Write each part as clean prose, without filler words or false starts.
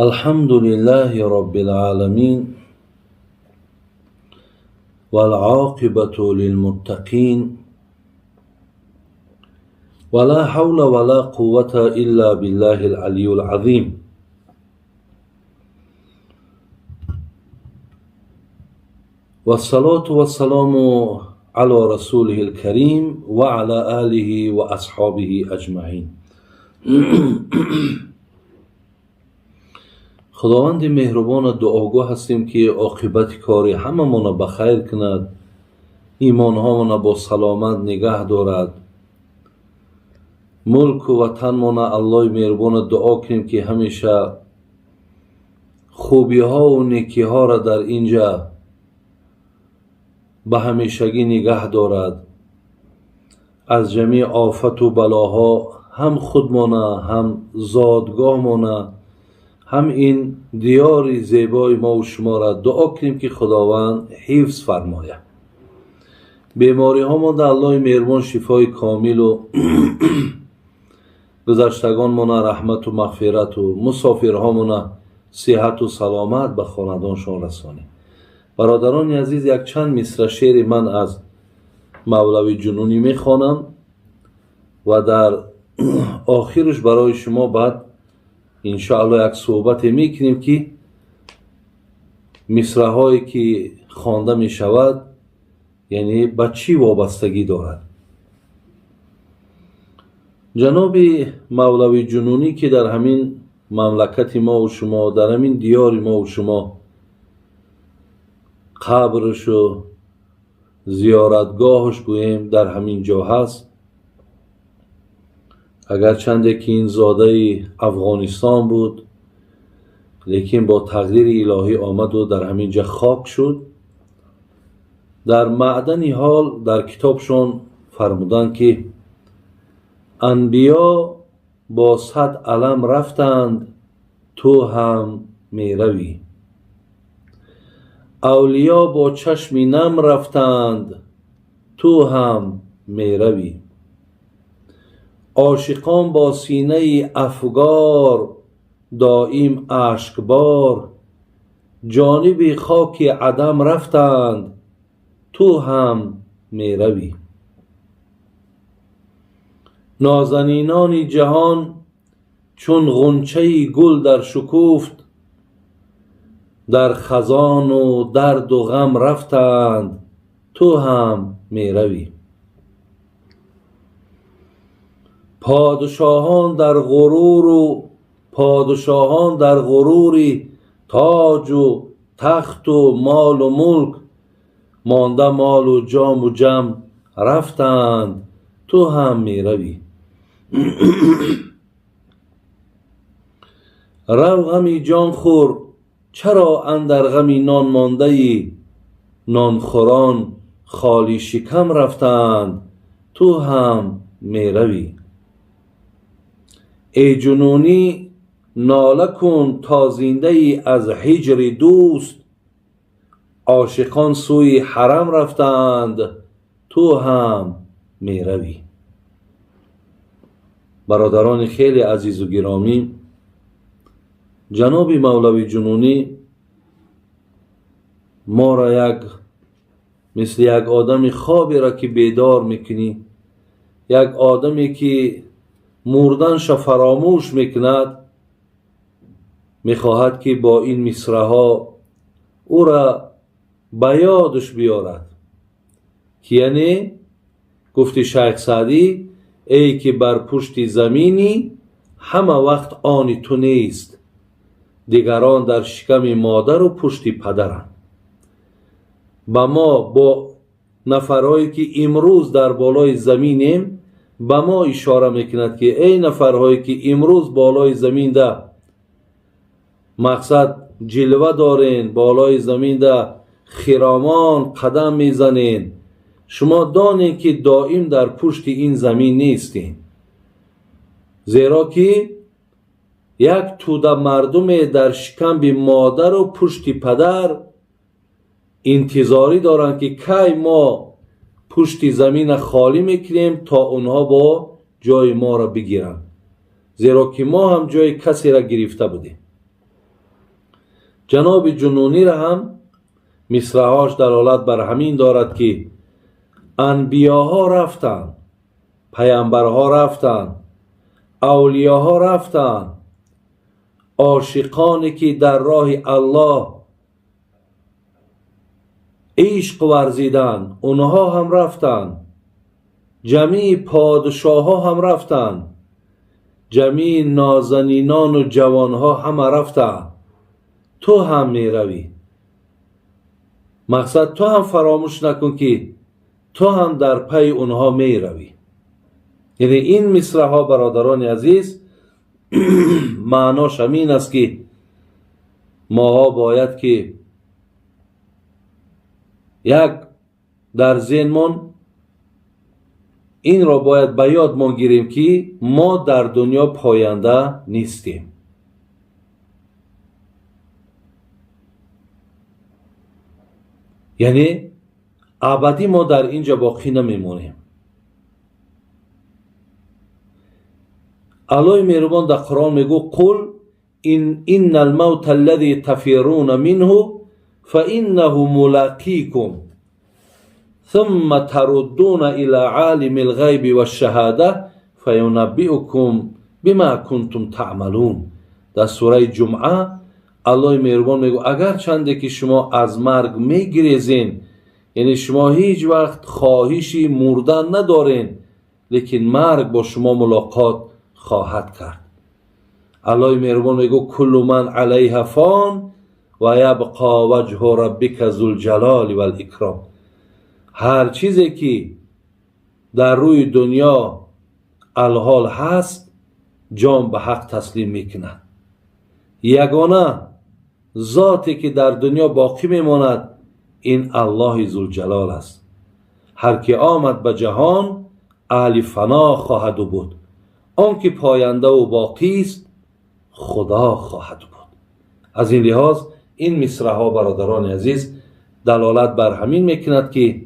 الحمد لله رب العالمين والعاقبة للمتقين ولا حول ولا قوة إلا بالله العلي العظيم والصلاة والسلام على رسوله الكريم وعلى آله وأصحابه أجمعين. خداوند مهربان دعاگاه هستیم که عاقبت کاری همه مانا بخیر کند، ایمان ها مانا با سلامت نگه دارد، ملک و وطن مانا الله مهربان دعا کنیم که همیشه خوبی ها و نیکی ها را در اینجا به همیشگی نگه دارد، از جمیع آفت و بلاها هم خود مانا هم زادگاه مانا هم این دیار زیبای ما و شما را دعا کنیم که خداوند حفظ فرماید. بیماری ها ما در الله مهربان شفای کامل و گذشتگان ما رحمت و مغفرت و مسافرها ما صحت و سلامت به خاندانشان رسانید. برادران عزیز، یک چند مصرع شعر من از مولوی جنونی میخوانم و در آخرش برای شما بعد انشاءالله یک صحبت میکنیم که مصرع هایی که خوانده می شود یعنی به چی وابستگی دارد. جناب مولوی جنونی که در همین مملکت ما و شما، در همین دیار ما و شما قبرش و زیارتگاهش گوییم در همین جا هست، اگرچند که این زاده افغانستان بود لیکن با تقدیر الهی آمد و در همین جا خاک شد. در معدن حال در کتابشون فرمودن که انبیا با 100 علم رفتند تو هم می روی، اولیا با چشم نم رفتند تو هم می روی، عاشقان با سینه افگار دائم اشکبار جانب خاک عدم رفتند تو هم می روی. نازنینان جهان چون غنچه گل در شکوفت در خزان و درد و غم رفتند تو هم می روی. پادشاهان در غروری تاج و تخت و مال و ملک مانده مال و جام و جم رفتند تو هم می روی. رو غمی جان خور چرا اندر غمی نان مانده ای، نانخوران خالی شکم رفتند تو هم می روی. ای جنونی ناله کن تا زنده ای از هجر دوست، عاشقان سوی حرم رفتند تو هم می روی. برادران خیلی عزیز و گرامی، جناب مولوی جنونی ما را مثل یک آدم خوابی را که بیدار میکنی، یک آدمی که مردنش فراموش میکند، میخواهد که با این مصرع ها او را به یادش بیارد که یعنی گفتی شیخ سعدی ای که بر پشت زمینی همه وقت آن تو نیست، دیگران در شکم مادر و پشت پدرند. با ما با نفرهایی که امروز در بالای زمینیم به ما اشاره میکند که ای نفرهایی که امروز بالای زمین ده مقصد جلوه دارین، بالای زمین ده خرامان قدم میزنین، شما دانید که دائم در پشت این زمین نیستین، زیرا که یک توده مردم در شکم مادر و پشت پدر انتظاری دارند که کی ما پشت زمین خالی میکنیم تا اونها با جای ما را بگیرند، زیرا که ما هم جای کسی را گرفته بودیم. جناب جنونی را هم مصرعهاش دلالت بر همین دارد که انبیاها رفتن، پیامبرها رفتن، اولیاها رفتن، عاشقانی که در راه الله عشق ورزیدن اونها هم رفتن، جمیع پادشاها هم رفتن، جمیع نازنینان و جوانها هم رفتن. تو هم می روی. مقصد تو هم فراموش نکن که تو هم در پی اونها می روی. یعنی این مصرع ها برادران عزیز معناش همین است که ما باید که یک در ذهنمان این را باید به یاد ما گیریم که ما در دنیا پاینده نیستیم. یعنی ابدی ما در اینجا باقی نمیمونیم. الله مهربان در قرآن میگو قل این الموت الذي تفرون منه فانه ملاقیکم ثم تردون الى عالم الغیب والشهاده فینبئکم بما کنتم تعملون. در سوره جمعه الله مهربان میگو اگر چنده که شما از مرگ میگریزین، یعنی شما هیچ وقت خواهشی مردن ندارین، لیکن مرگ با شما ملاقات خواهد کرد. الله مهربان میگو کل من علیها فان و یبقى وجه ربک ذو الجلال والاکرام. هر چیزی که در روی دنیا الحال هست جان به حق تسلیم میکند. یگانه ذاتی که در دنیا باقی میماند این الله ذوالجلال است. هر که آمد به جهان اهل فنا خواهد بود، آن که پاینده و باقی است خدا خواهد بود. از این لحاظ این مصرع ها برادران عزیز دلالت بر همین میکند که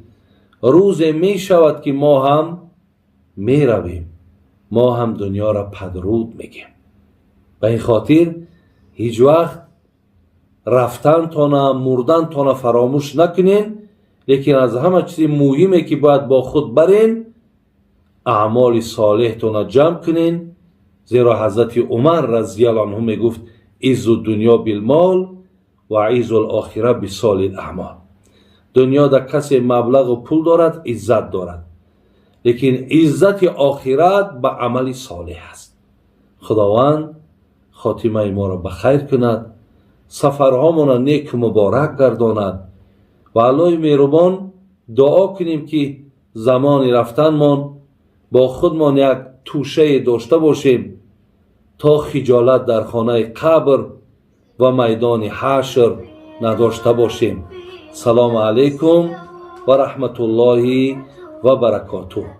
روز می شود که ما هم می رویم، ما هم دنیا را پدرود میگیم. به این خاطر هیچ وقت رفتن تانه مردن تانه فراموش نکنین، لیکن از همه چیز مهمه که باید با خود برین اعمال صالح تانه جمع کنین، زیرا حضرت عمر رضی الله عنه می گفت عز الدنیا بالمال و عز الاخره بصالح الاعمال. دنیا در کسی مبلغ و پول دارد عزت دارد، لیکن عزت آخرت به عمل صالح است. خداوند خاتمه ما را بخیر کند، سفرهامان را نیک مبارک گرداند و الله مهربان دعا کنیم که زمان رفتنمان با خودمان یک توشه داشته باشیم تا خجالت در خانه قبر و میدان حشر نداشته باشیم. سلام علیکم و رحمت الله و برکاته.